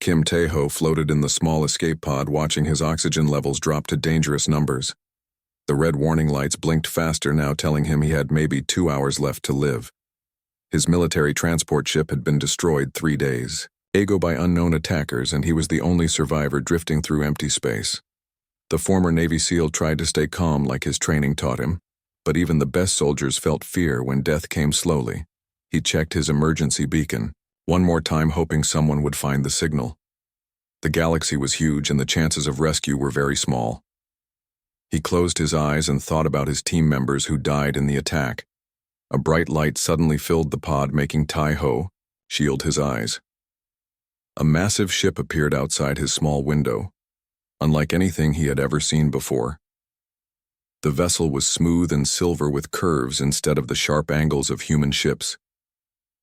Kim Tae-ho floated in the small escape pod watching his oxygen levels drop to dangerous numbers. The red warning lights blinked faster now, telling him he had maybe 2 hours left to live. His military transport ship had been destroyed 3 days ago by unknown attackers, and he was the only survivor drifting through empty space. The former Navy SEAL tried to stay calm like his training taught him, but even the best soldiers felt fear when death came slowly. He checked his emergency beacon, one more time hoping someone would find the signal. The galaxy was huge and the chances of rescue were very small. He closed his eyes and thought about his team members who died in the attack. A bright light suddenly filled the pod, making Tae-ho shield his eyes. A massive ship appeared outside his small window, unlike anything he had ever seen before. The vessel was smooth and silver with curves instead of the sharp angles of human ships.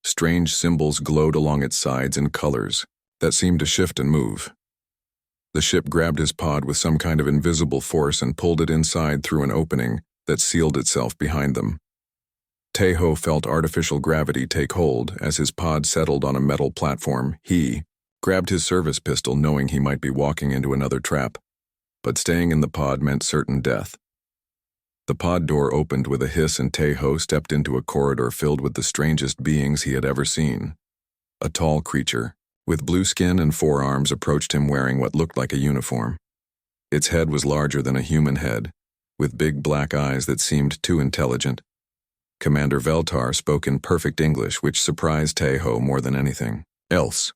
Strange symbols glowed along its sides in colors that seemed to shift and move. The ship grabbed his pod with some kind of invisible force and pulled it inside through an opening that sealed itself behind them. Tae-ho felt artificial gravity take hold as his pod settled on a metal platform. He grabbed his service pistol, knowing he might be walking into another trap, but staying in the pod meant certain death. The pod door opened with a hiss and Tae-ho stepped into a corridor filled with the strangest beings he had ever seen. A tall creature, with blue skin and 4 arms, approached him wearing what looked like a uniform. Its head was larger than a human head, with big black eyes that seemed too intelligent. Commander Veltar spoke in perfect English, which surprised Tae-ho more than anything else.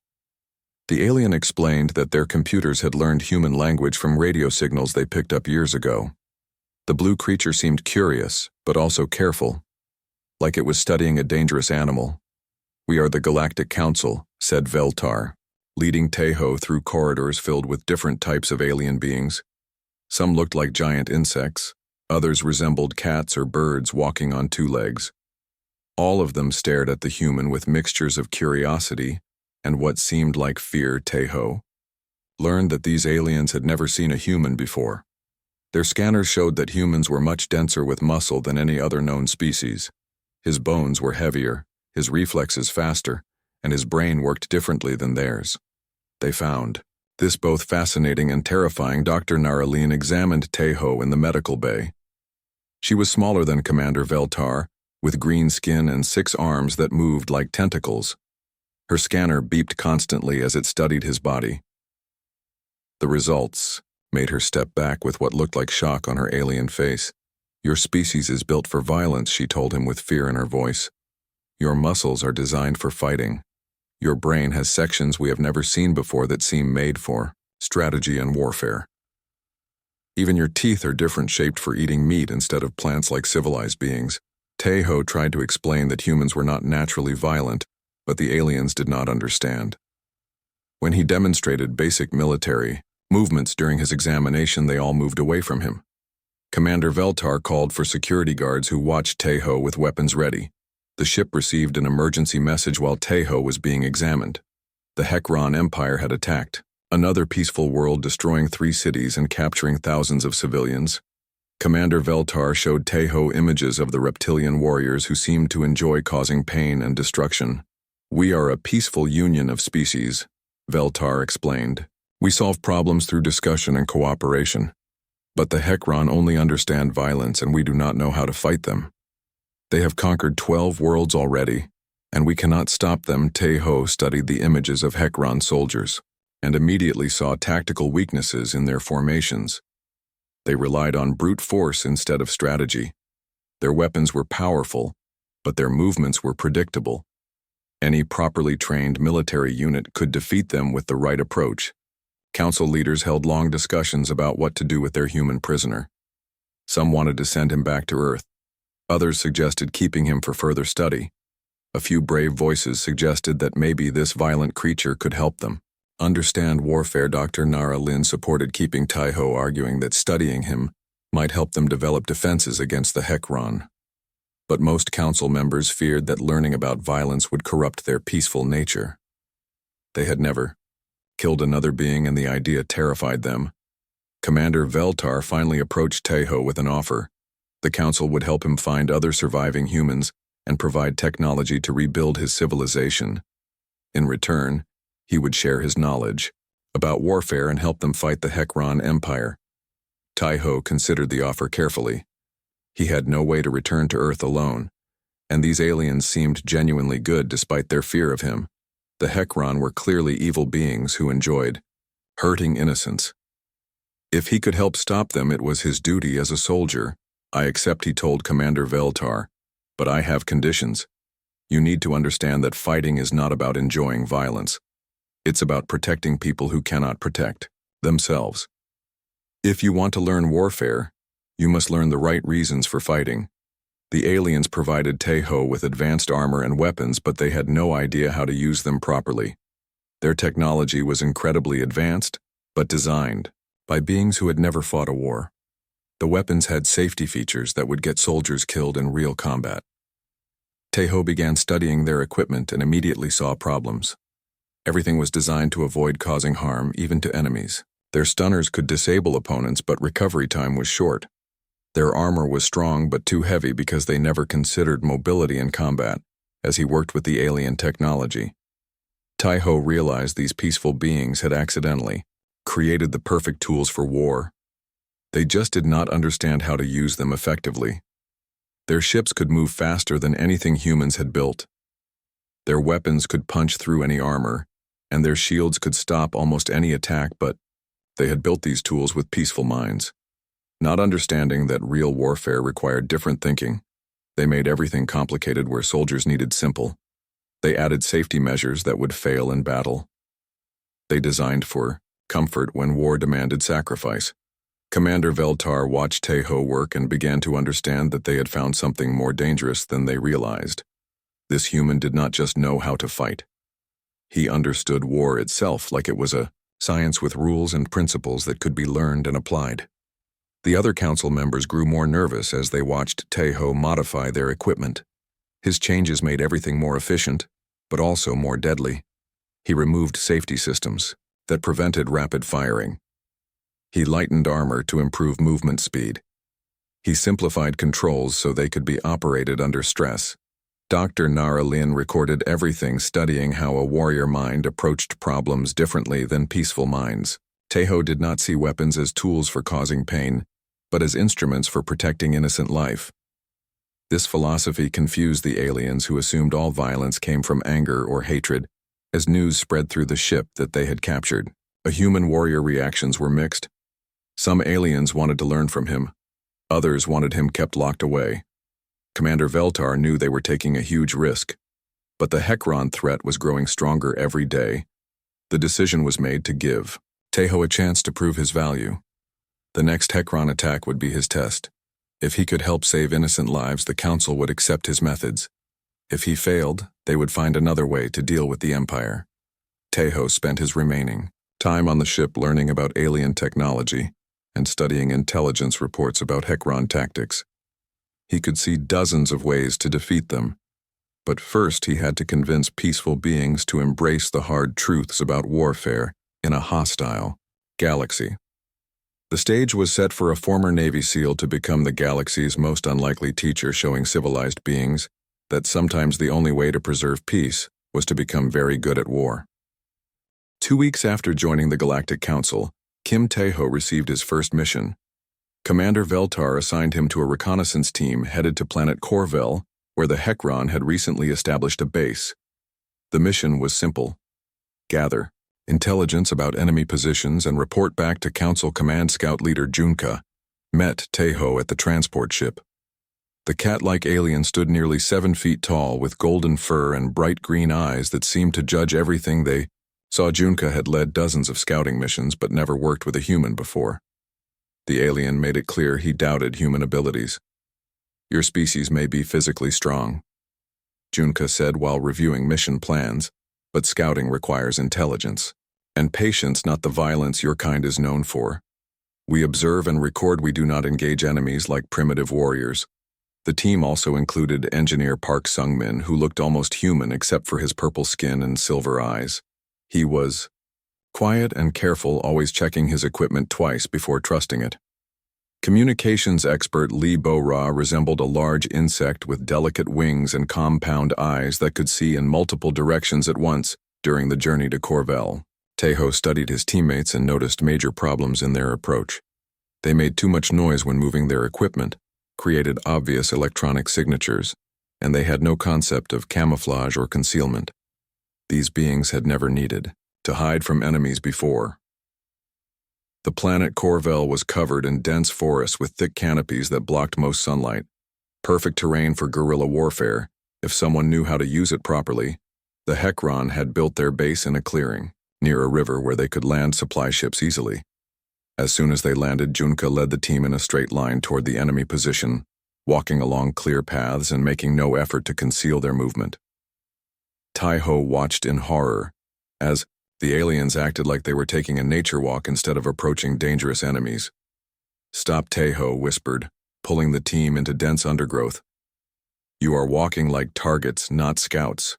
The alien explained that their computers had learned human language from radio signals they picked up years ago. The blue creature seemed curious, but also careful, like it was studying a dangerous animal. "We are the Galactic Council," said Veltar, leading Tae-ho through corridors filled with different types of alien beings. Some looked like giant insects, others resembled cats or birds walking on 2 legs. All of them stared at the human with mixtures of curiosity and what seemed like fear. Tae-ho learned that these aliens had never seen a human before. Their scanners showed that humans were much denser with muscle than any other known species. His bones were heavier, his reflexes faster, and his brain worked differently than theirs. They found this both fascinating and terrifying. Dr. Naraleen examined Tae-ho in the medical bay. She was smaller than Commander Veltar, with green skin and 6 arms that moved like tentacles. Her scanner beeped constantly as it studied his body. The results made her step back with what looked like shock on her alien face. "Your species is built for violence," she told him with fear in her voice. "Your muscles are designed for fighting. Your brain has sections we have never seen before that seem made for strategy and warfare. Even your teeth are different, shaped for eating meat instead of plants like civilized beings." Tae-ho tried to explain that humans were not naturally violent, but the aliens did not understand. When he demonstrated basic military movements during his examination, they all moved away from him. Commander Veltar called for security guards who watched Tae-ho with weapons ready. The ship received an emergency message while Tae-ho was being examined. The Hekron Empire had attacked another peaceful world, destroying 3 cities and capturing thousands of civilians. Commander Veltar showed Tae-ho images of the reptilian warriors who seemed to enjoy causing pain and destruction. "We are a peaceful union of species," Veltar explained. "We solve problems through discussion and cooperation. But the Hekron only understand violence, and we do not know how to fight them. They have conquered 12 worlds already, and we cannot stop them." Tae-ho studied the images of Hekron soldiers and immediately saw tactical weaknesses in their formations. They relied on brute force instead of strategy. Their weapons were powerful, but their movements were predictable. Any properly trained military unit could defeat them with the right approach. Council leaders held long discussions about what to do with their human prisoner. Some wanted to send him back to Earth. Others suggested keeping him for further study. A few brave voices suggested that maybe this violent creature could help them understand warfare. Dr. Naraleen supported keeping Tae-ho, arguing that studying him might help them develop defenses against the Hekron. But most council members feared that learning about violence would corrupt their peaceful nature. They had never killed another being, and the idea terrified them. Commander Veltar finally approached Tae-ho with an offer. The council would help him find other surviving humans and provide technology to rebuild his civilization. In return, He would share his knowledge about warfare and help them fight the Hekron Empire. Tai-Ho considered the offer carefully. He had no way to return to Earth alone, and these aliens seemed genuinely good despite their fear of him. The Hekron were clearly evil beings who enjoyed hurting innocents. If he could help stop them, it was his duty as a soldier. I accept, he told Commander Veltar, but I have conditions. You need to understand that fighting is not about enjoying violence. It's about protecting people who cannot protect themselves. If you want to learn warfare, you must learn the right reasons for fighting. The aliens provided Tai-Ho with advanced armor and weapons, but they had no idea how to use them properly. Their technology was incredibly advanced, but designed by beings who had never fought a war. The weapons had safety features that would get soldiers killed in real combat. Tai-Ho began studying their equipment and immediately saw problems. Everything was designed to avoid causing harm, even to enemies. Their stunners could disable opponents, but recovery time was short. Their armor was strong but too heavy because they never considered mobility in combat, as he worked with the alien technology. Tai-Ho realized these peaceful beings had accidentally created the perfect tools for war. They just did not understand how to use them effectively. Their ships could move faster than anything humans had built. Their weapons could punch through any armor, and their shields could stop almost any attack, but they had built these tools with peaceful minds. Not understanding that real warfare required different thinking, they made everything complicated where soldiers needed simple. They added safety measures that would fail in battle. They designed for comfort when war demanded sacrifice. Commander Veltar watched Tai-Ho work and began to understand that they had found something more dangerous than they realized. This human did not just know how to fight. He understood war itself like it was a science with rules and principles that could be learned and applied. The other council members grew more nervous as they watched Tai-Ho modify their equipment. His changes made everything more efficient, but also more deadly. He removed safety systems that prevented rapid firing. He lightened armor to improve movement speed. He simplified controls so they could be operated under stress. Dr. Nara Lin recorded everything, studying how a warrior mind approached problems differently than peaceful minds. Tai-Ho did not see weapons as tools for causing pain, but as instruments for protecting innocent life. This philosophy confused the aliens, who assumed all violence came from anger or hatred, as news spread through the ship that they had captured. A human warrior reactions were mixed. Some aliens wanted to learn from him. Others wanted him kept locked away. Commander Veltar knew they were taking a huge risk, but the Hekron threat was growing stronger every day. The decision was made to give Tai-Ho a chance to prove his value. The next Hekron attack would be his test. If he could help save innocent lives, the Council would accept his methods. If he failed, they would find another way to deal with the Empire. Tai-Ho spent his remaining time on the ship learning about alien technology and studying intelligence reports about Hekron tactics. He could see dozens of ways to defeat them, but first he had to convince peaceful beings to embrace the hard truths about warfare in a hostile galaxy. The stage was set for a former Navy SEAL to become the galaxy's most unlikely teacher, showing civilized beings that sometimes the only way to preserve peace was to become very good at war. 2 weeks after joining the Galactic Council, Kim Tai-Ho received his first mission. Commander Veltar assigned him to a reconnaissance team headed to planet Corvel, where the Hekron had recently established a base. The mission was simple: gather intelligence about enemy positions and report back to Council Command Scout Leader Junka. Met Tai-Ho at the transport ship. The cat-like alien stood nearly 7 feet tall with golden fur and bright green eyes that seemed to judge everything they saw. Junka had led dozens of scouting missions but never worked with a human before. The alien made it clear he doubted human abilities. "Your species may be physically strong," Junka said while reviewing mission plans, "but scouting requires intelligence and patience, not the violence your kind is known for. We observe and record. We do not engage enemies like primitive warriors." The team also included engineer Park Sung-min, who looked almost human except for his purple skin and silver eyes. He was quiet and careful, always checking his equipment twice before trusting it. Communications expert Lee Bo-ra resembled a large insect with delicate wings and compound eyes that could see in multiple directions at once. During the journey to Corvell, Tejo studied his teammates and noticed major problems in their approach. They made too much noise when moving their equipment, created obvious electronic signatures, and they had no concept of camouflage or concealment. These beings had never needed to hide from enemies before. The planet Corvell was covered in dense forests with thick canopies that blocked most sunlight. Perfect terrain for guerrilla warfare, if someone knew how to use it properly. The Hekron had built their base in a clearing, near a river where they could land supply ships easily. As soon as they landed, Junka led the team in a straight line toward the enemy position, walking along clear paths and making no effort to conceal their movement. Tejo watched in horror, as the aliens acted like they were taking a nature walk instead of approaching dangerous enemies. "Stop," Tejo whispered, pulling the team into dense undergrowth. "You are walking like targets, not scouts.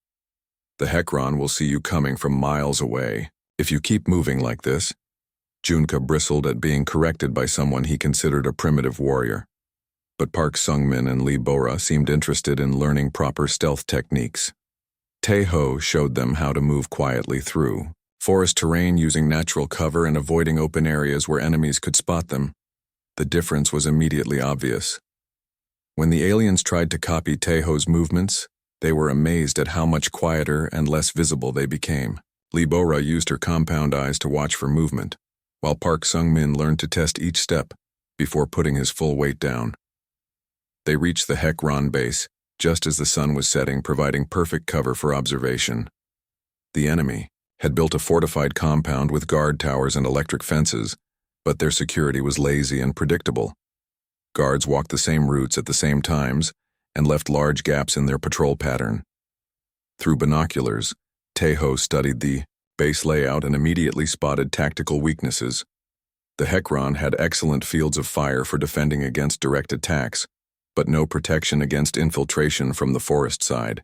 The Hekron will see you coming from miles away. If you keep moving like this." Junka bristled at being corrected by someone he considered a primitive warrior. But Park Sung-min and Lee Bora seemed interested in learning proper stealth techniques. Tejo showed them how to move quietly through forest terrain using natural cover and avoiding open areas where enemies could spot them. The difference was immediately obvious. When the aliens tried to copy Tejo's movements, they were amazed at how much quieter and less visible they became. Lee Bora used her compound eyes to watch for movement, while Park Sung-min learned to test each step before putting his full weight down. They reached the Hekron base just as the sun was setting, providing perfect cover for observation. The enemy had built a fortified compound with guard towers and electric fences, but their security was lazy and predictable. Guards walked the same routes at the same times and left large gaps in their patrol pattern. Through binoculars, Tejo studied the base layout and immediately spotted tactical weaknesses. The Hekron had excellent fields of fire for defending against direct attacks, but no protection against infiltration from the forest side.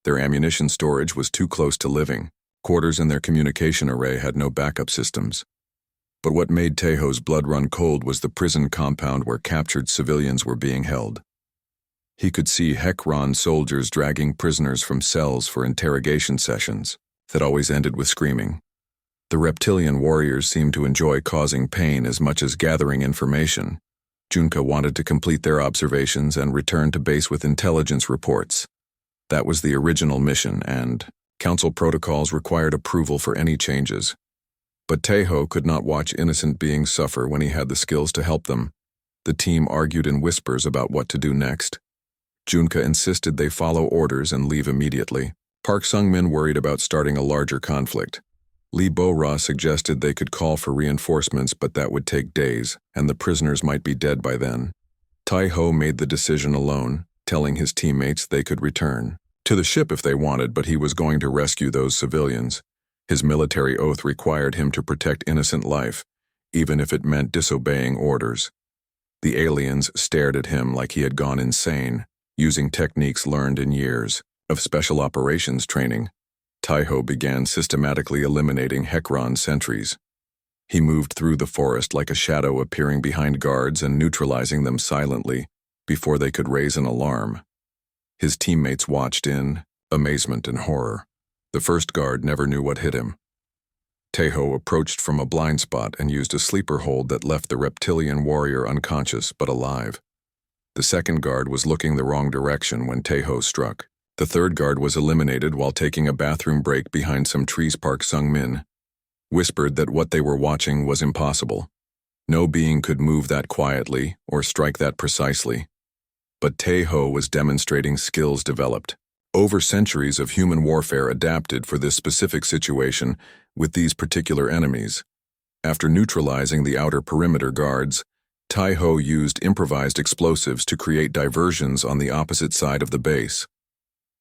Their ammunition storage was too close to living. Quarters in their communication array had no backup systems. But what made Tejo's blood run cold was the prison compound where captured civilians were being held. He could see Hekron soldiers dragging prisoners from cells for interrogation sessions that always ended with screaming. The reptilian warriors seemed to enjoy causing pain as much as gathering information. Junka wanted to complete their observations and return to base with intelligence reports. That was the original mission, and council protocols required approval for any changes. But Tejo could not watch innocent beings suffer when he had the skills to help them. The team argued in whispers about what to do next. Junka insisted they follow orders and leave immediately. Park Sung-min worried about starting a larger conflict. Lee Bo-ra suggested they could call for reinforcements, but that would take days, and the prisoners might be dead by then. Tejo made the decision alone, telling his teammates they could return to the ship if they wanted, but he was going to rescue those civilians. His military oath required him to protect innocent life, even if it meant disobeying orders. The aliens stared at him like he had gone insane, using techniques learned in years of special operations training. Tejo began systematically eliminating Hekron sentries. He moved through the forest like a shadow, appearing behind guards and neutralizing them silently before they could raise an alarm. His teammates watched in amazement and horror. The first guard never knew what hit him. Tejo approached from a blind spot and used a sleeper hold that left the reptilian warrior unconscious but alive. The second guard was looking the wrong direction when Tejo struck. The third guard was eliminated while taking a bathroom break behind some trees. Park Sung-min whispered that what they were watching was impossible. No being could move that quietly or strike that precisely. But Tejo was demonstrating skills developed over centuries of human warfare adapted for this specific situation with these particular enemies. After neutralizing the outer perimeter guards, Tejo used improvised explosives to create diversions on the opposite side of the base.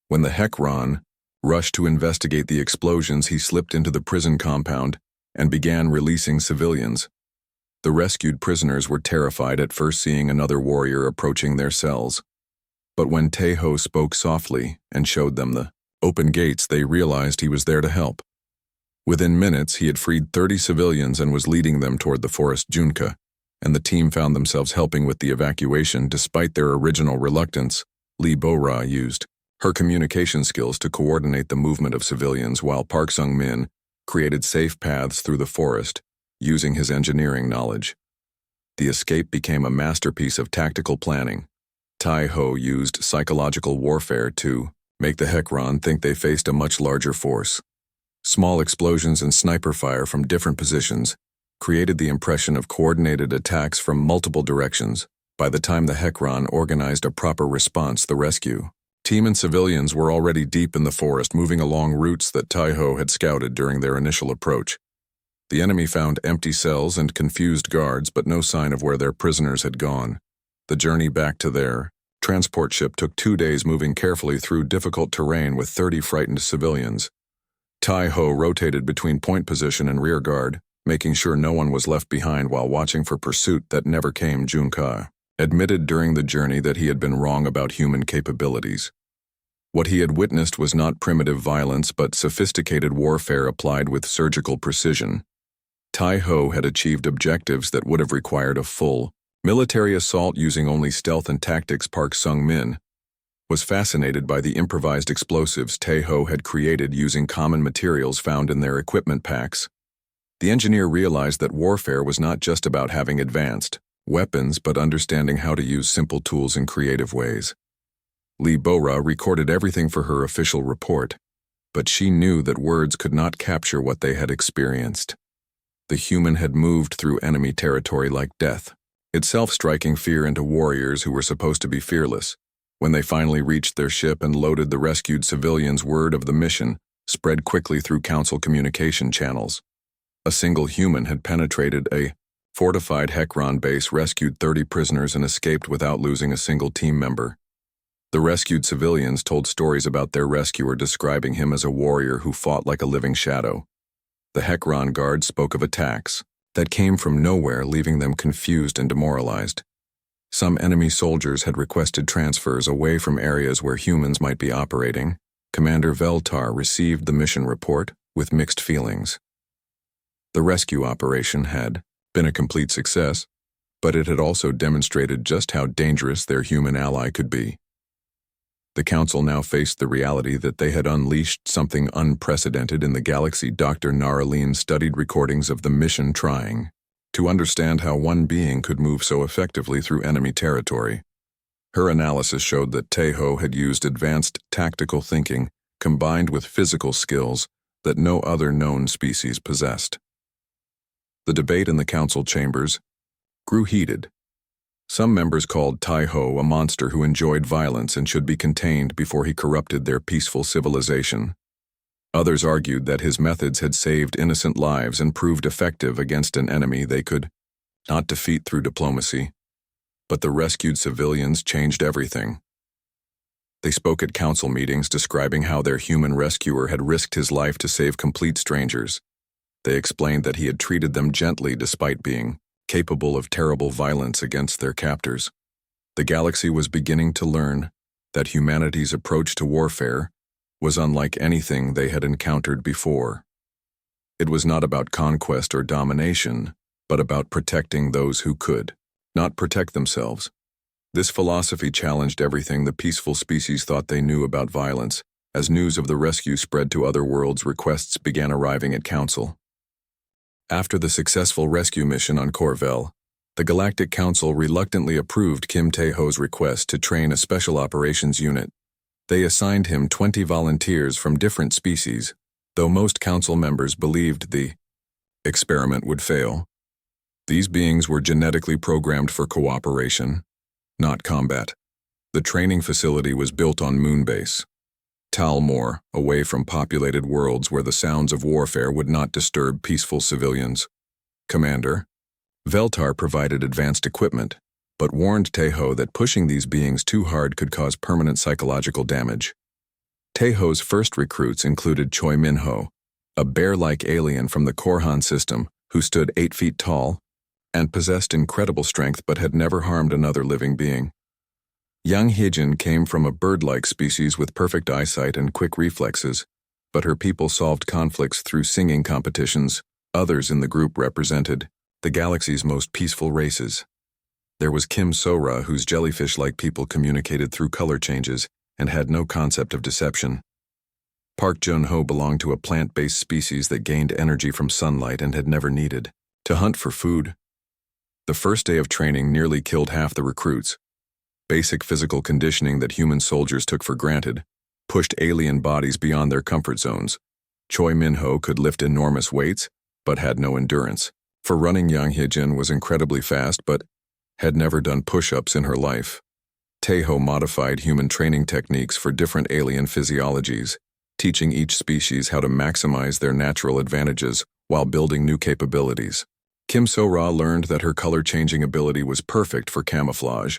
When the Hekron rushed to investigate the explosions, he slipped into the prison compound and began releasing civilians. The rescued prisoners were terrified at first seeing another warrior approaching their cells. But when Tejo spoke softly and showed them the open gates, they realized he was there to help. Within minutes, he had freed 30 civilians and was leading them toward the forest. Junka and the team found themselves helping with the evacuation despite their original reluctance. Lee Bo-ra used Her communication skills to coordinate the movement of civilians while Park Sung-min created safe paths through the forest, using his engineering knowledge. The escape became a masterpiece of tactical planning. Tai-ho used psychological warfare to make the Hekron think they faced a much larger force. Small explosions and sniper fire from different positions created the impression of coordinated attacks from multiple directions. By the time the Hekron organized a proper response, the rescue team and civilians were already deep in the forest, moving along routes that Tai-ho had scouted during their initial approach. The enemy found empty cells and confused guards, but no sign of where their prisoners had gone. The journey back to their transport ship took 2 days, moving carefully through difficult terrain with 30 frightened civilians. Tai-ho rotated between point position and rear guard, making sure no one was left behind while watching for pursuit that never came. Junka admitted during the journey that he had been wrong about human capabilities. What he had witnessed was not primitive violence but sophisticated warfare applied with surgical precision. Tai-ho had achieved objectives that would have required a full military assault using only stealth and tactics. Park Sung-min was fascinated by the improvised explosives Tai-ho had created using common materials found in their equipment packs. The engineer realized that warfare was not just about having advanced weapons but understanding how to use simple tools in creative ways. Lee Bora recorded everything for her official report, but she knew that words could not capture what they had experienced. The human had moved through enemy territory like death, itself striking fear into warriors who were supposed to be fearless. When they finally reached their ship and loaded the rescued civilians, word of the mission spread quickly through council communication channels. A single human had penetrated a fortified Hekron base, rescued 30 prisoners, and escaped without losing a single team member. The rescued civilians told stories about their rescuer, describing him as a warrior who fought like a living shadow. The Hekron guards spoke of attacks that came from nowhere, leaving them confused and demoralized. Some enemy soldiers had requested transfers away from areas where humans might be operating. Commander Veltar received the mission report with mixed feelings. The rescue operation had been a complete success, but it had also demonstrated just how dangerous their human ally could be. The council now faced the reality that they had unleashed something unprecedented in the galaxy. Dr. Naraleen studied recordings of the mission, trying to understand how one being could move so effectively through enemy territory. Her analysis showed that Tai-ho had used advanced tactical thinking combined with physical skills that no other known species possessed. The debate in the council chambers grew heated. Some members called Tai-ho a monster who enjoyed violence and should be contained before he corrupted their peaceful civilization. Others argued that his methods had saved innocent lives and proved effective against an enemy they could not defeat through diplomacy. But the rescued civilians changed everything. They spoke at council meetings, describing how their human rescuer had risked his life to save complete strangers. They explained that he had treated them gently despite being capable of terrible violence against their captors. The galaxy was beginning to learn that humanity's approach to warfare was unlike anything they had encountered before. It was not about conquest or domination, but about protecting those who could not protect themselves. This philosophy challenged everything the peaceful species thought they knew about violence. As news of the rescue spread to other worlds, requests began arriving at council. After the successful rescue mission on Corvell, the Galactic Council reluctantly approved Kim Tae-ho's request to train a special operations unit. They assigned him 20 volunteers from different species, though most council members believed the experiment would fail. These beings were genetically programmed for cooperation, not combat. The training facility was built on Moonbase, Talmor, away from populated worlds where the sounds of warfare would not disturb peaceful civilians. Commander Veltar provided advanced equipment, but warned Tae-ho that pushing these beings too hard could cause permanent psychological damage. Tae-ho's first recruits included Choi Min-ho, a bear-like alien from the Korhan system who stood 8 feet tall and possessed incredible strength but had never harmed another living being. Young Hijin came from a bird-like species with perfect eyesight and quick reflexes, but her people solved conflicts through singing competitions. Others in the group represented the galaxy's most peaceful races. There was Kim Sora, whose jellyfish-like people communicated through color changes, and had no concept of deception. Park Jun-ho belonged to a plant-based species that gained energy from sunlight and had never needed to hunt for food. The first day of training nearly killed half the recruits. Basic physical conditioning that human soldiers took for granted pushed alien bodies beyond their comfort zones. Choi Min-ho could lift enormous weights, but had no endurance. For running, Yang Hye-jin was incredibly fast, but had never done push-ups in her life. Tae-ho modified human training techniques for different alien physiologies, teaching each species how to maximize their natural advantages while building new capabilities. Kim So-ra learned that her color-changing ability was perfect for camouflage.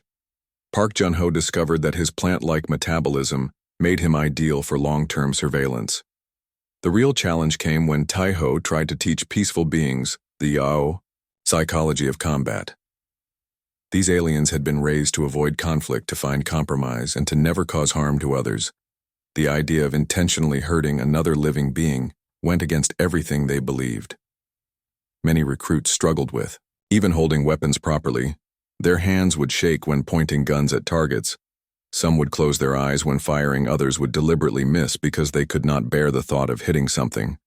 Park Jun-ho discovered that his plant-like metabolism made him ideal for long-term surveillance. The real challenge came when Tae-ho tried to teach peaceful beings the Yao psychology of combat. These aliens had been raised to avoid conflict, to find compromise, and to never cause harm to others. The idea of intentionally hurting another living being went against everything they believed. Many recruits struggled with, even holding weapons properly. Their hands would shake when pointing guns at targets. Some would close their eyes when firing, others would deliberately miss because they could not bear the thought of hitting something.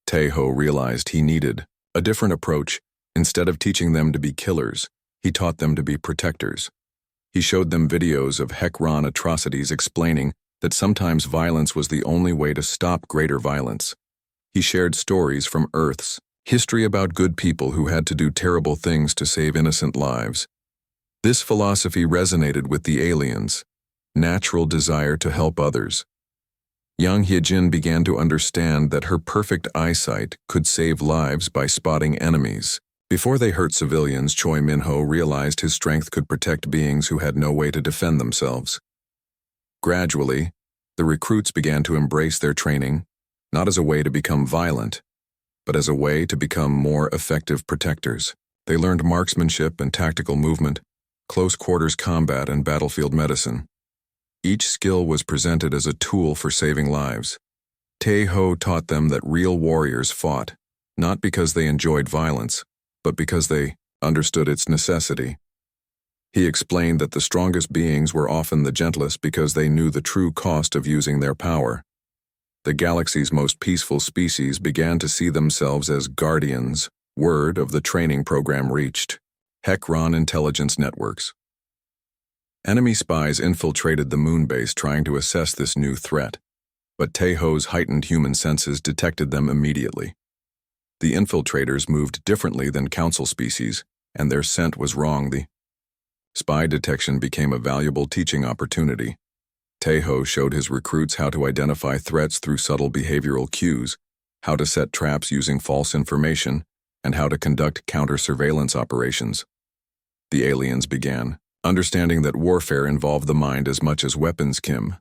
Tae-ho realized he needed a different approach. Instead of teaching them to be killers, he taught them to be protectors. He showed them videos of HFY atrocities, explaining that sometimes violence was the only way to stop greater violence. He shared stories from Earth's history about good people who had to do terrible things to save innocent lives. This philosophy resonated with the aliens' natural desire to help others. Yang Hye-jin began to understand that her perfect eyesight could save lives by spotting enemies. Before they hurt civilians, Choi Min-ho realized his strength could protect beings who had no way to defend themselves. Gradually, the recruits began to embrace their training, not as a way to become violent, but as a way to become more effective protectors. They learned marksmanship and tactical movement, close quarters combat, and battlefield medicine. Each skill was presented as a tool for saving lives. Tae-ho taught them that real warriors fought, not because they enjoyed violence, but because they understood its necessity. He explained that the strongest beings were often the gentlest because they knew the true cost of using their power. The galaxy's most peaceful species began to see themselves as guardians. Word of the training program reached HFY intelligence networks. Enemy spies infiltrated the moon base trying to assess this new threat, but Tae-ho's heightened human senses detected them immediately. The infiltrators moved differently than council species, and their scent was wrong. The spy detection became a valuable teaching opportunity. Tae-ho showed his recruits how to identify threats through subtle behavioral cues, how to set traps using false information, and how to conduct counter-surveillance operations. The aliens began understanding that warfare involved the mind as much as weapons. Kim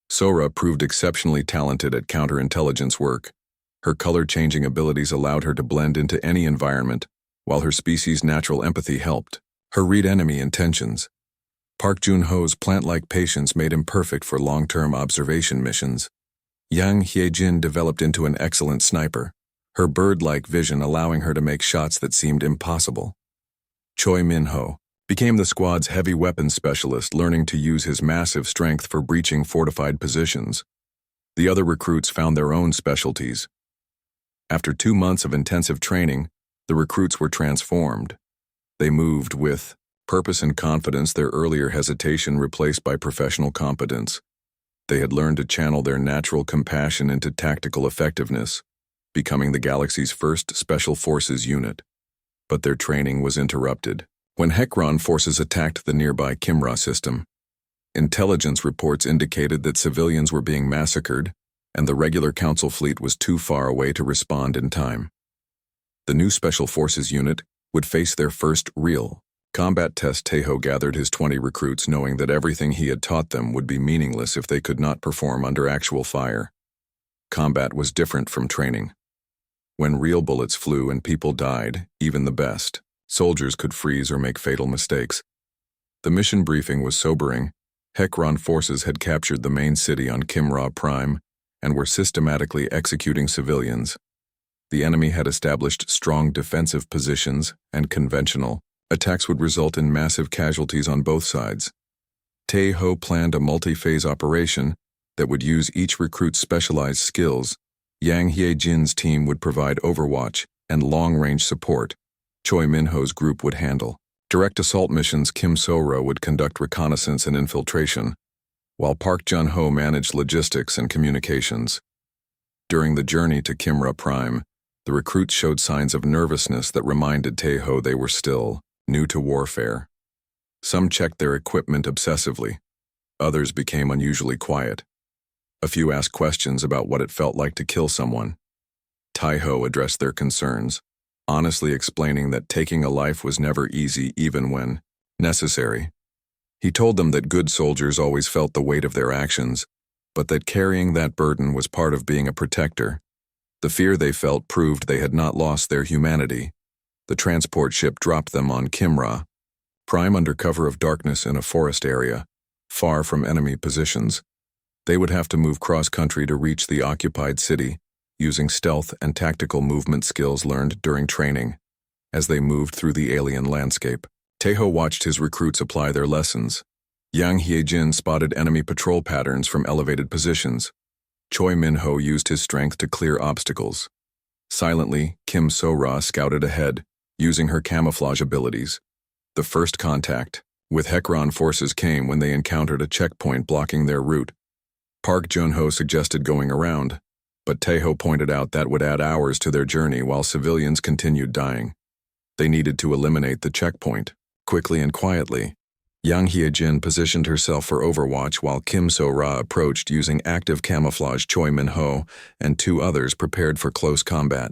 So-ra proved exceptionally talented at counterintelligence work. Her color-changing abilities allowed her to blend into any environment, while her species' natural empathy helped her read enemy intentions. Park Jun-ho's plant-like patience made him perfect for long-term observation missions. Yang Hye-jin developed into an excellent sniper, her bird-like vision allowing her to make shots that seemed impossible. Choi Min-ho became the squad's heavy weapons specialist, learning to use his massive strength for breaching fortified positions. The other recruits found their own specialties. After 2 months of intensive training, the recruits were transformed. They moved with purpose and confidence, their earlier hesitation replaced by professional competence. They had learned to channel their natural compassion into tactical effectiveness, becoming the galaxy's first special forces unit. But their training was interrupted when HFY forces attacked the nearby Kimra system. Intelligence reports indicated that civilians were being massacred, and the regular council fleet was too far away to respond in time. The new Special Forces unit would face their first real combat test. Tae-ho gathered his 20 recruits, knowing that everything he had taught them would be meaningless if they could not perform under actual fire. Combat was different from training. When real bullets flew and people died, even the best soldiers could freeze or make fatal mistakes. The mission briefing was sobering. HFY forces had captured the main city on Kimra Prime and were systematically executing civilians. The enemy had established strong defensive positions, and conventional attacks would result in massive casualties on both sides. Tae-ho planned a multi-phase operation that would use each recruit's specialized skills. Yang Hye-jin's team would provide overwatch and long-range support. Choi Min-ho's group would handle direct assault missions. Kim So-ra would conduct reconnaissance and infiltration, while Park Jun-ho managed logistics and communications. During the journey to Kimra Prime, the recruits showed signs of nervousness that reminded Tae-ho they were still new to warfare. Some checked their equipment obsessively. Others became unusually quiet. A few asked questions about what it felt like to kill someone. Tae-ho addressed their concerns, honestly explaining that taking a life was never easy even when necessary. He told them that good soldiers always felt the weight of their actions, but that carrying that burden was part of being a protector. The fear they felt proved they had not lost their humanity. The transport ship dropped them on Kimra Prime under cover of darkness in a forest area, far from enemy positions. They would have to move cross-country to reach the occupied city, using stealth and tactical movement skills learned during training. As they moved through the alien landscape, Tae-ho watched his recruits apply their lessons. Yang Hye-jin spotted enemy patrol patterns from elevated positions. Choi Min-ho used his strength to clear obstacles. Silently, Kim So-ra scouted ahead, using her camouflage abilities. The first contact with Hekron forces came when they encountered a checkpoint blocking their route. Park Jun-ho suggested going around, but Tae-ho pointed out that would add hours to their journey while civilians continued dying. They needed to eliminate the checkpoint, quickly and quietly. Yang Hye-jin positioned herself for overwatch while Kim So-ra approached using active camouflage. Choi Min-ho and two others prepared for close combat.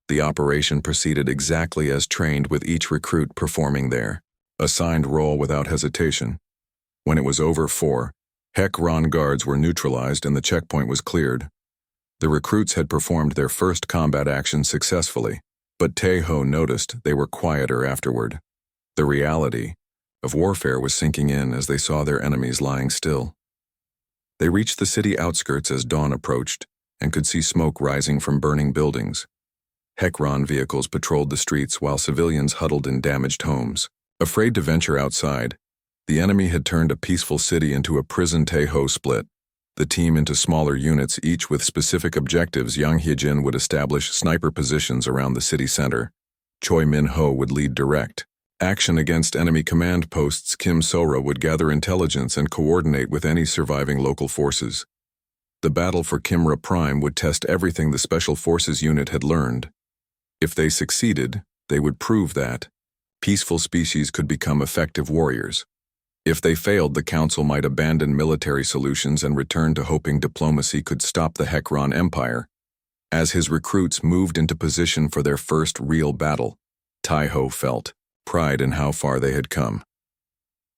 The operation proceeded exactly as trained, with each recruit performing their assigned role without hesitation. When it was over, 4 Hekron guards were neutralized and the checkpoint was cleared. The recruits had performed their first combat action successfully, but Tae-ho noticed they were quieter afterward. The reality of warfare was sinking in as they saw their enemies lying still. They reached the city outskirts as dawn approached and could see smoke rising from burning buildings. Hekron vehicles patrolled the streets while civilians huddled in damaged homes. Afraid to venture outside, the enemy had turned a peaceful city into a prison. Tae-ho split the team into smaller units, each with specific objectives. Yang Hye-jin would establish sniper positions around the city center. Choi Min-ho would lead direct action against enemy command posts. Kim So-ra would gather intelligence and coordinate with any surviving local forces. The battle for Kimra Prime would test everything the Special Forces unit had learned. If they succeeded, they would prove that peaceful species could become effective warriors. If they failed, the Council might abandon military solutions and return to hoping diplomacy could stop the Hekron Empire. As his recruits moved into position for their first real battle, Tae-ho felt pride in how far they had come.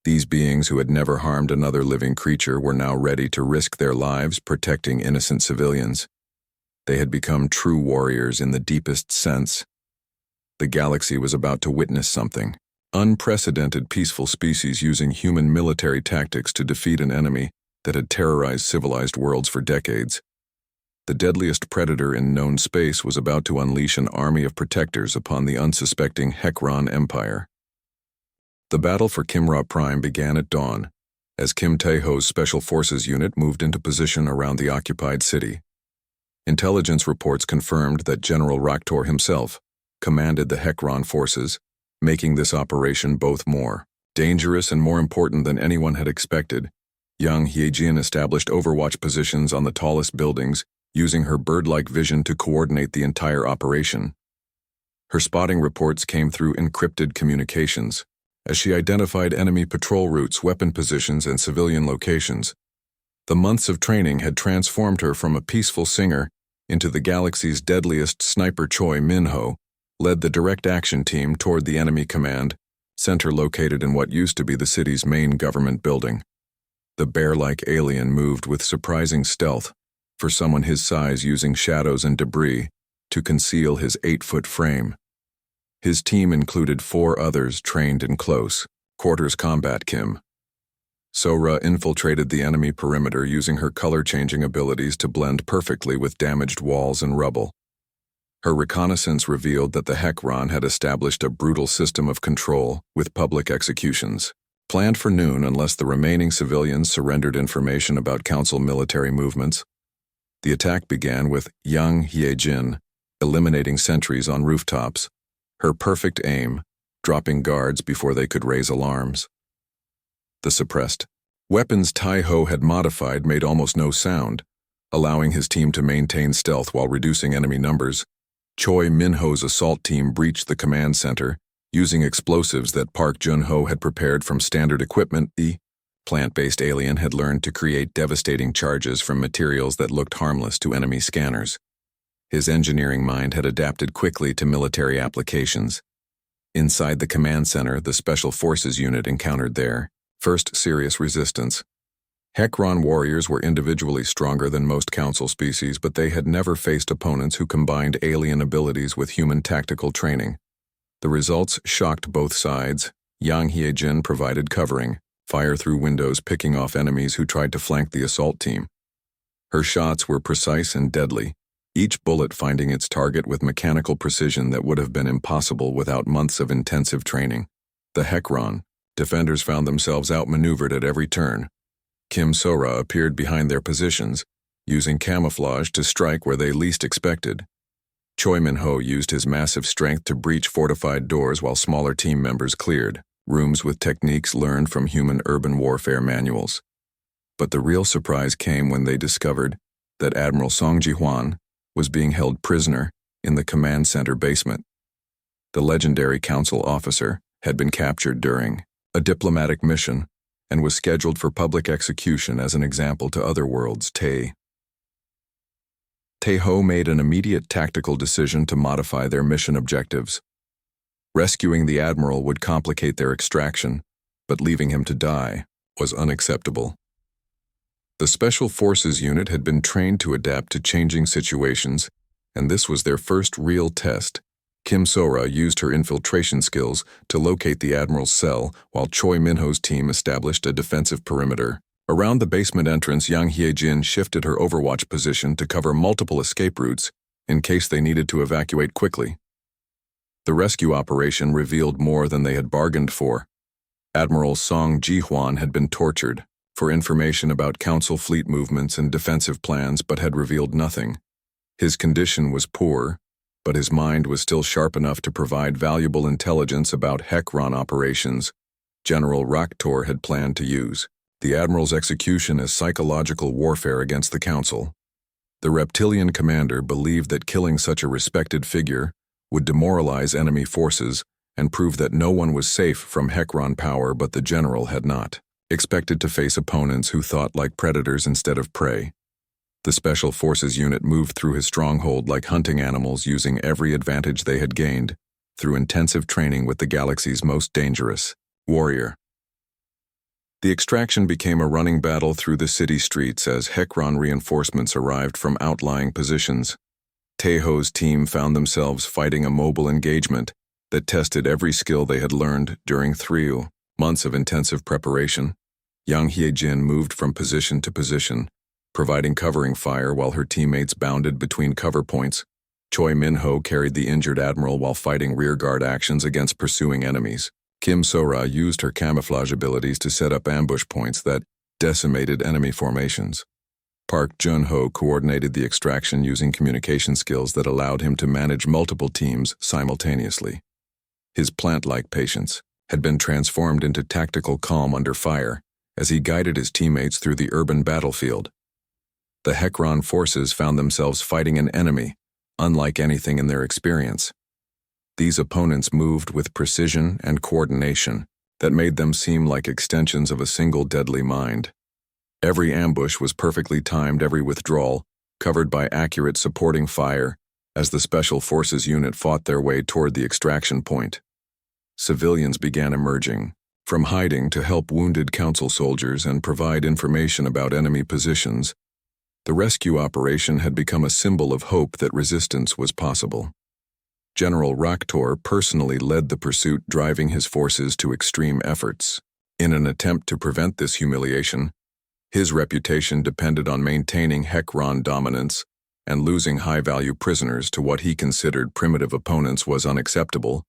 These beings who had never harmed another living creature were now ready to risk their lives protecting innocent civilians. They had become true warriors in the deepest sense. The galaxy was about to witness something. Unprecedented peaceful species using human military tactics to defeat an enemy that had terrorized civilized worlds for decades. The deadliest predator in known space was about to unleash an army of protectors upon the unsuspecting Hekron Empire. The battle for Kimra Prime began at dawn, as Kim Tae-ho's Special Forces unit moved into position around the occupied city. Intelligence reports confirmed that General Raktor himself commanded the Hekron forces, making this operation both more dangerous and more important than anyone had expected. Yang Hye-jin established overwatch positions on the tallest buildings, using her bird-like vision to coordinate the entire operation. Her spotting reports came through encrypted communications, as she identified enemy patrol routes, weapon positions, and civilian locations. The months of training had transformed her from a peaceful singer into the galaxy's deadliest sniper. Choi Min-ho led the direct action team toward the enemy command center located in what used to be the city's main government building. The bear-like alien moved with surprising stealth for someone his size, using shadows and debris to conceal his 8-foot frame. His team included 4 others trained in close quarters combat. Kim So-ra infiltrated the enemy perimeter using her color-changing abilities to blend perfectly with damaged walls and rubble. Her reconnaissance revealed that the Hekron had established a brutal system of control with public executions. planned for noon unless the remaining civilians surrendered information about Council military movements. The attack began with Yang Hyejin eliminating sentries on rooftops, her perfect aim, dropping guards before they could raise alarms. The suppressed weapons Tai-Ho had modified made almost no sound, allowing his team to maintain stealth while reducing enemy numbers. Choi Min-ho's assault team breached the command center, using explosives that Park Jun-ho had prepared from standard equipment. The plant-based alien had learned to create devastating charges from materials that looked harmless to enemy scanners. His engineering mind had adapted quickly to military applications. Inside the command center, the Special Forces unit encountered their first serious resistance. Hekron warriors were individually stronger than most Council species, but they had never faced opponents who combined alien abilities with human tactical training. The results shocked both sides. Yang Hyejin provided covering, fire through windows picking off enemies who tried to flank the assault team. Her shots were precise and deadly, each bullet finding its target with mechanical precision that would have been impossible without months of intensive training. The Hekron defenders found themselves outmaneuvered at every turn. Kim So-ra appeared behind their positions, using camouflage to strike where they least expected. Choi Min-ho used his massive strength to breach fortified doors while smaller team members cleared rooms with techniques learned from human urban warfare manuals. But the real surprise came when they discovered that Admiral Song Ji-hwan was being held prisoner in the command center basement. The legendary council officer had been captured during a diplomatic mission and was scheduled for public execution as an example to other worlds. Tai-Ho made an immediate tactical decision to modify their mission objectives. Rescuing the admiral would complicate their extraction, but leaving him to die was unacceptable. The Special Forces unit had been trained to adapt to changing situations, and this was their first real test. Kim So-ra used her infiltration skills to locate the admiral's cell, while Choi Min-ho's team established a defensive perimeter. Around the basement entrance, Yang Hyejin shifted her overwatch position to cover multiple escape routes in case they needed to evacuate quickly. The rescue operation revealed more than they had bargained for. Admiral Song Ji-hwan had been tortured for information about Council fleet movements and defensive plans, but had revealed nothing. His condition was poor, but his mind was still sharp enough to provide valuable intelligence about Hekron operations General Raktor had planned to use the Admiral's execution as psychological warfare against the Council. The reptilian commander believed that killing such a respected figure would demoralize enemy forces and prove that no one was safe from Hekron power, but the general had not expected to face opponents who thought like predators instead of prey. The Special Forces unit moved through his stronghold like hunting animals, using every advantage they had gained through intensive training with the galaxy's most dangerous warrior. The extraction became a running battle through the city streets as Hekron reinforcements arrived from outlying positions. Tai-Ho's team found themselves fighting a mobile engagement that tested every skill they had learned during 3 months of intensive preparation. Yang Hyejin moved from position to position, providing covering fire while her teammates bounded between cover points. Choi Min-ho carried the injured admiral while fighting rearguard actions against pursuing enemies. Kim So-ra used her camouflage abilities to set up ambush points that decimated enemy formations. Park Jun-ho coordinated the extraction using communication skills that allowed him to manage multiple teams simultaneously. His plant-like patience had been transformed into tactical calm under fire as he guided his teammates through the urban battlefield. The Hekron forces found themselves fighting an enemy unlike anything in their experience. These opponents moved with precision and coordination that made them seem like extensions of a single deadly mind. Every ambush was perfectly timed, every withdrawal covered by accurate supporting fire as the Special Forces unit fought their way toward the extraction point. Civilians began emerging from hiding to help wounded Council soldiers and provide information about enemy positions. The rescue operation had become a symbol of hope that resistance was possible. General Raktor personally led the pursuit, driving his forces to extreme efforts. In an attempt to prevent this humiliation, his reputation depended on maintaining Hekron dominance, and losing high-value prisoners to what he considered primitive opponents was unacceptable.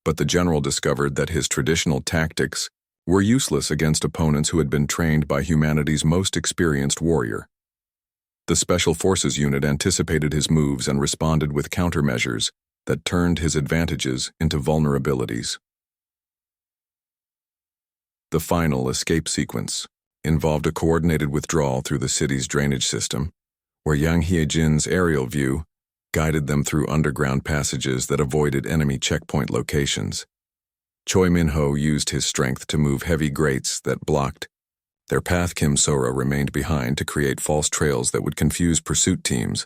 But the general discovered that his traditional tactics were useless against opponents who had been trained by humanity's most experienced warrior. The Special Forces unit anticipated his moves and responded with countermeasures that turned his advantages into vulnerabilities. The final escape sequence involved a coordinated withdrawal through the city's drainage system, where Yang Hiejin's aerial view guided them through underground passages that avoided enemy checkpoint locations. Choi Min-ho used his strength to move heavy grates that blocked their path. Kim Sora remained behind to create false trails that would confuse pursuit teams,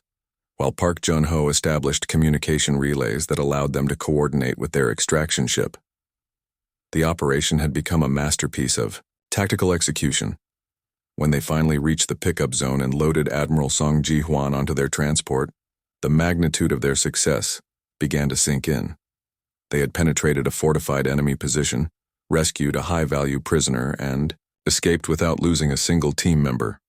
while Park Jun-ho established communication relays that allowed them to coordinate with their extraction ship. The operation had become a masterpiece of tactical execution. When they finally reached the pickup zone and loaded Admiral Song Ji-hwan onto their transport, the magnitude of their success began to sink in. They had penetrated a fortified enemy position, rescued a high-value prisoner, and escaped without losing a single team member.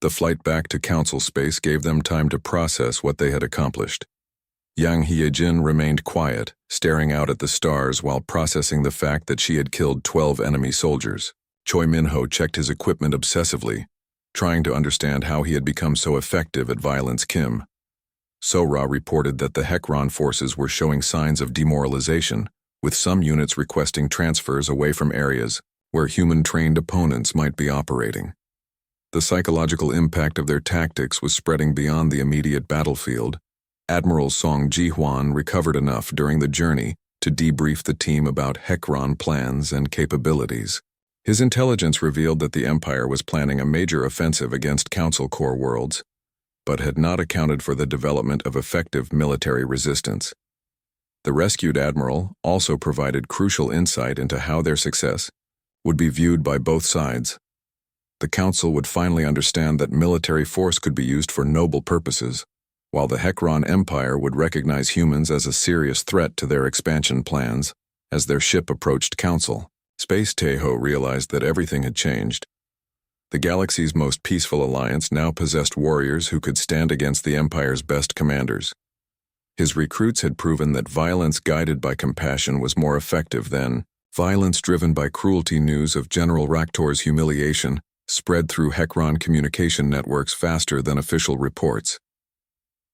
The flight back to Council space gave them time to process what they had accomplished. Yang Hiejin remained quiet, staring out at the stars while processing the fact that she had killed 12 enemy soldiers. Choi Min-ho checked his equipment obsessively, trying to understand how he had become so effective at violence. Kim Sora reported that the Hekron forces were showing signs of demoralization, with some units requesting transfers away from areas where human-trained opponents might be operating. The psychological impact of their tactics was spreading beyond the immediate battlefield. Admiral Song Ji-hwan recovered enough during the journey to debrief the team about Hekron plans and capabilities. His intelligence revealed that the Empire was planning a major offensive against Council core worlds, but had not accounted for the development of effective military resistance. The rescued admiral also provided crucial insight into how their success would be viewed by both sides. The Council would finally understand that military force could be used for noble purposes, while the Hekron Empire would recognize humans as a serious threat to their expansion plans. As their ship approached Council space, Taeho realized that everything had changed. The galaxy's most peaceful alliance now possessed warriors who could stand against the Empire's best commanders. His recruits had proven that violence guided by compassion was more effective than violence driven by cruelty. News of General Raktor's humiliation spread through Hekron communication networks faster than official reports.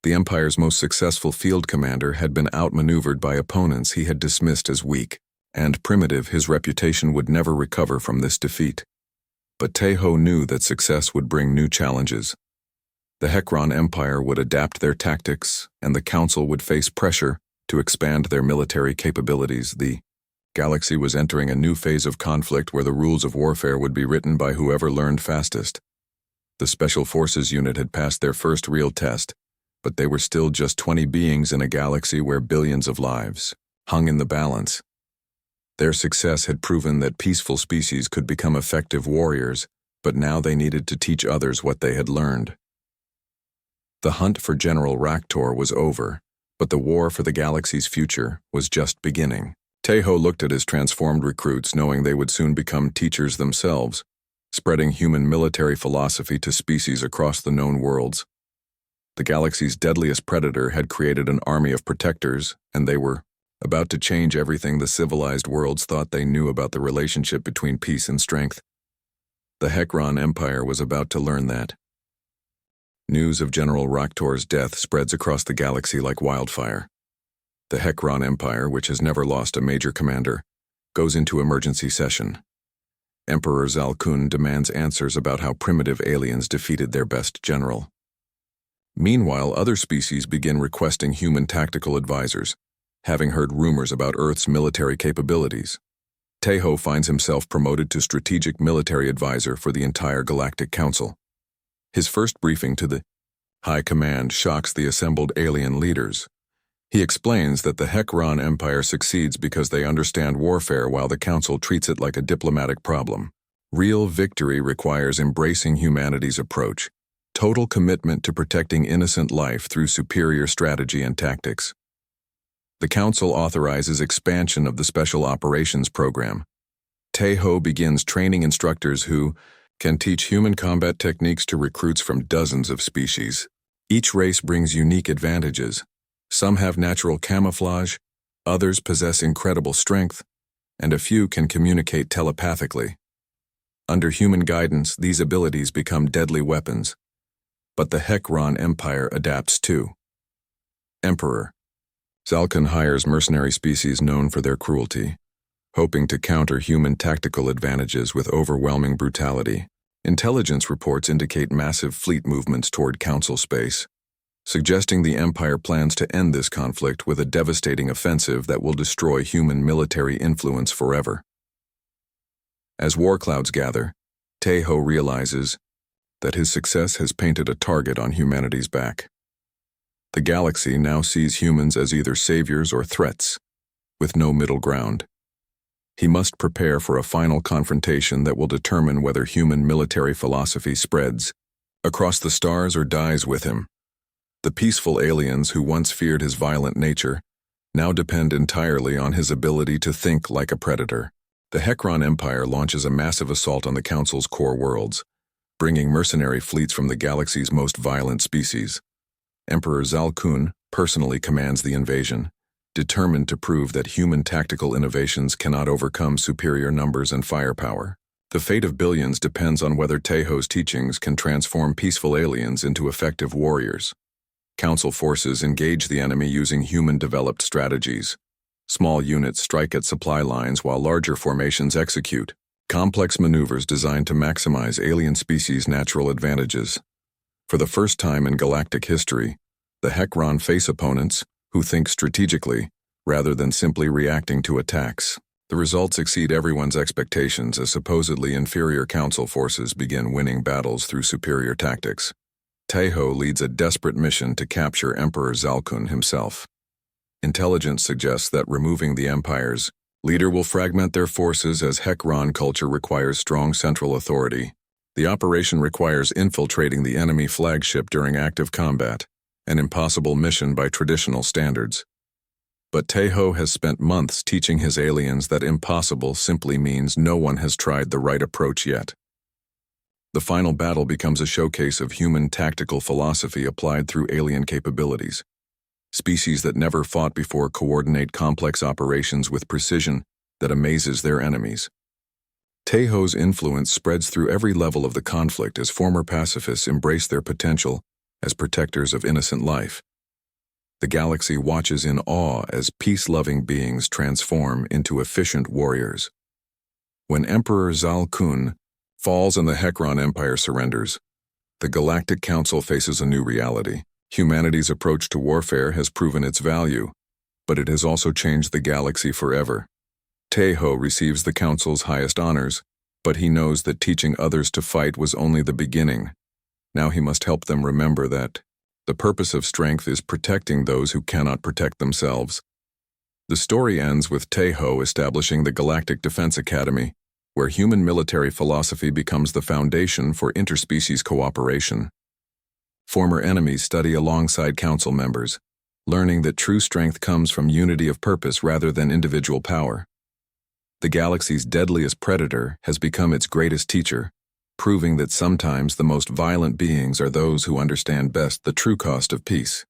The Empire's most successful field commander had been outmaneuvered by opponents he had dismissed as weak and primitive. His reputation would never recover from this defeat. But Taeho knew that success would bring new challenges. The Hekron Empire would adapt their tactics, and the Council would face pressure to expand their military capabilities. The galaxy was entering a new phase of conflict where the rules of warfare would be written by whoever learned fastest. The Special Forces unit had passed their first real test, but they were still just 20 beings in a galaxy where billions of lives hung in the balance. Their success had proven that peaceful species could become effective warriors, but now they needed to teach others what they had learned. The hunt for General Raktor was over, but the war for the galaxy's future was just beginning. Taeho looked at his transformed recruits, knowing they would soon become teachers themselves, spreading human military philosophy to species across the known worlds. The galaxy's deadliest predator had created an army of protectors, and they were about to change everything the civilized worlds thought they knew about the relationship between peace and strength. The Hekron Empire was about to learn that. News of General Raktor's death spreads across the galaxy like wildfire. The Hekron Empire, which has never lost a major commander, goes into emergency session. Emperor Zalkun demands answers about how primitive aliens defeated their best general. Meanwhile, other species begin requesting human tactical advisors, having heard rumors about Earth's military capabilities. Taeho finds himself promoted to strategic military advisor for the entire Galactic Council. His first briefing to the High Command shocks the assembled alien leaders. He explains that the Hekron Empire succeeds because they understand warfare while the Council treats it like a diplomatic problem. Real victory requires embracing humanity's approach, total commitment to protecting innocent life through superior strategy and tactics. The Council authorizes expansion of the Special Operations Program. Taeho begins training instructors who can teach human combat techniques to recruits from dozens of species. Each race brings unique advantages. Some have natural camouflage, others possess incredible strength, and a few can communicate telepathically. Under human guidance, these abilities become deadly weapons. But the HFY Empire adapts too. Emperor Zalkun hires mercenary species known for their cruelty, hoping to counter human tactical advantages with overwhelming brutality. Intelligence reports indicate massive fleet movements toward Council space, suggesting the Empire plans to end this conflict with a devastating offensive that will destroy human military influence forever. As war clouds gather, Taeho realizes that his success has painted a target on humanity's back. The galaxy now sees humans as either saviors or threats, with no middle ground. He must prepare for a final confrontation that will determine whether human military philosophy spreads across the stars or dies with him. The peaceful aliens who once feared his violent nature now depend entirely on his ability to think like a predator. The HFY Empire launches a massive assault on the Council's core worlds, bringing mercenary fleets from the galaxy's most violent species. Emperor Zalkun personally commands the invasion, determined to prove that human tactical innovations cannot overcome superior numbers and firepower. The fate of billions depends on whether Taeho's teachings can transform peaceful aliens into effective warriors. Council forces engage the enemy using human-developed strategies. Small units strike at supply lines while larger formations execute complex maneuvers designed to maximize alien species' natural advantages. For the first time in galactic history, the HFY face opponents who think strategically rather than simply reacting to attacks. The results exceed everyone's expectations as supposedly inferior Council forces begin winning battles through superior tactics. Taeho leads a desperate mission to capture Emperor Zalkun himself. Intelligence suggests that removing the Empire's leader will fragment their forces as HFY culture requires strong central authority. The operation requires infiltrating the enemy flagship during active combat, an impossible mission by traditional standards. But Taeho has spent months teaching his aliens that impossible simply means no one has tried the right approach yet. The final battle becomes a showcase of human tactical philosophy applied through alien capabilities. Species that never fought before coordinate complex operations with precision that amazes their enemies. Taeho's influence spreads through every level of the conflict as former pacifists embrace their potential as protectors of innocent life. The galaxy watches in awe as peace-loving beings transform into efficient warriors. When Emperor Zalkun falls and the HFY Empire surrenders, the Galactic Council faces a new reality. Humanity's approach to warfare has proven its value, but it has also changed the galaxy forever. Taeho receives the Council's highest honors, but he knows that teaching others to fight was only the beginning. Now he must help them remember that the purpose of strength is protecting those who cannot protect themselves. The story ends with Taeho establishing the Galactic Defense Academy, where human military philosophy becomes the foundation for interspecies cooperation. Former enemies study alongside Council members, learning that true strength comes from unity of purpose rather than individual power. The galaxy's deadliest predator has become its greatest teacher, proving that sometimes the most violent beings are those who understand best the true cost of peace.